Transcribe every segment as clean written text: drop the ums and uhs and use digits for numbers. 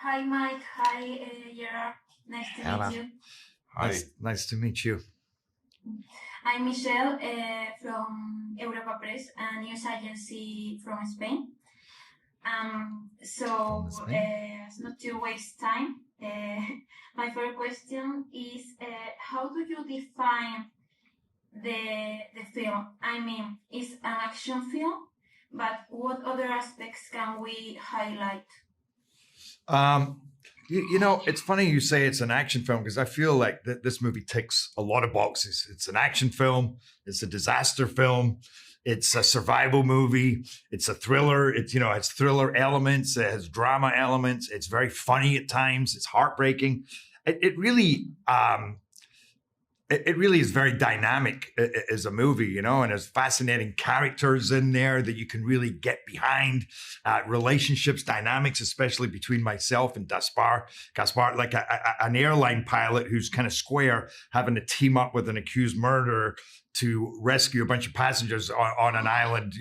Hi, Mike. Hi, Gerard. Nice to meet you. Hi. Nice to meet you. I'm Michelle from Europa Press, a news agency from Spain. As not to waste time, my first question is, how do you define the film? I mean, it's an action film, but what other aspects can we highlight? It's funny you say it's an action film because I feel like this movie ticks a lot of boxes. It's an action film. It's a disaster film. It's a survival movie. It's a thriller. It's thriller elements. It has drama elements. It's very funny at times. It's heartbreaking. It really is very dynamic as a movie, and there's fascinating characters in there that you can really get behind, relationships, dynamics, especially between myself and Gaspar, like an airline pilot who's kind of square, having to team up with an accused murderer to rescue a bunch of passengers on an island,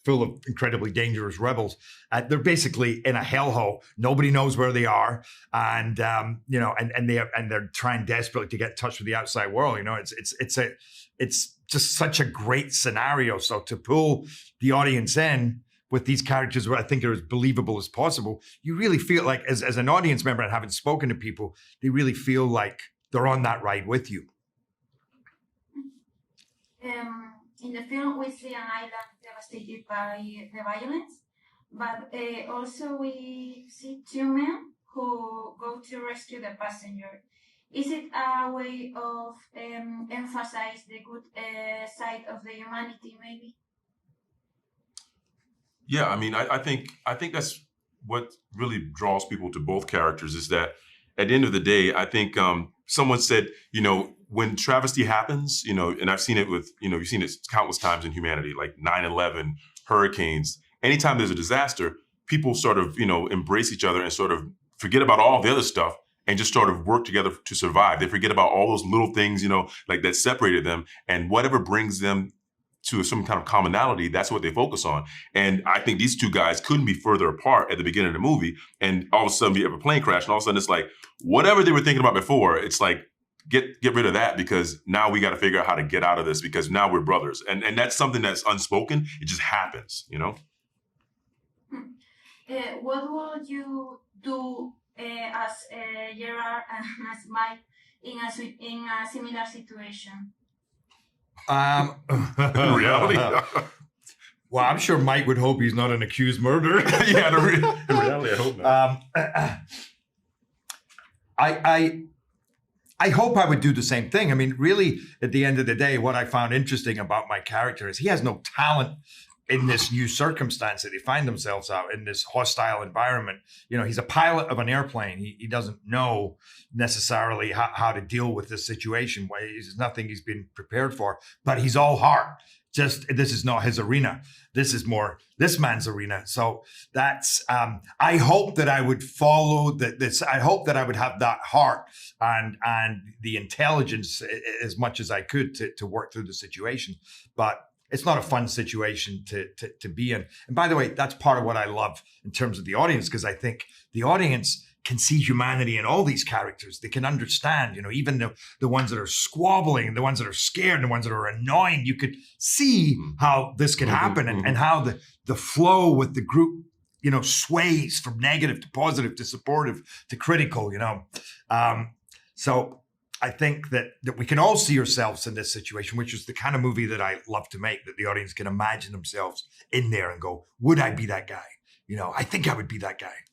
full of incredibly dangerous rebels. They're basically in a hellhole. Nobody knows where they are, and they're trying desperately to get in touch with the outside world. It's just such a great scenario. So to pull the audience in with these characters, where I think are as believable as possible, you really feel like, as an audience member and having spoken to people, they really feel like they're on that ride with you. In the film, we see an island devastated by the violence, but also we see two men who go to rescue the passenger. Is it a way of emphasize the good side of the humanity, maybe? Yeah, I mean, I think that's what really draws people to both characters, is that at the end of the day, I think someone said, when travesty happens, and I've seen it with, you've seen it countless times in humanity, like 9/11, hurricanes. Anytime there's a disaster, people sort of, embrace each other and sort of forget about all the other stuff and just sort of work together to survive. They forget about all those little things, like that separated them, and whatever brings them to some kind of commonality, that's what they focus on. And I think these two guys couldn't be further apart at the beginning of the movie. And all of a sudden we have a plane crash, and all of a sudden it's like, whatever they were thinking about before, it's like, get rid of that, because now we got to figure out how to get out of this, because now we're brothers. And that's something that's unspoken. It just happens, What would you do as Gerard and as Mike in a similar situation? In reality? Well, I'm sure Mike would hope he's not an accused murderer. Yeah, in reality, I hope not. I hope I would do the same thing. I mean, really, at the end of the day, what I found interesting about my character is he has no talent in this new circumstance that they find themselves out in, this hostile environment. He's a pilot of an airplane. He doesn't know necessarily how to deal with this situation. It's nothing he's been prepared for, but he's all heart. This is not his arena. This is more this man's arena. So that's, I hope that I would follow this. I hope that I would have that heart and the intelligence as much as I could to work through the situation. But it's not a fun situation to be in. And by the way, that's part of what I love in terms of the audience, because I think the audience can see humanity in all these characters. They can understand, even the ones that are squabbling, the ones that are scared, the ones that are annoying. You could see how this could happen and how the flow with the group, sways from negative to positive to supportive to critical, So I think that we can all see ourselves in this situation, which is the kind of movie that I love to make, that the audience can imagine themselves in there and go, would I be that guy? I think I would be that guy.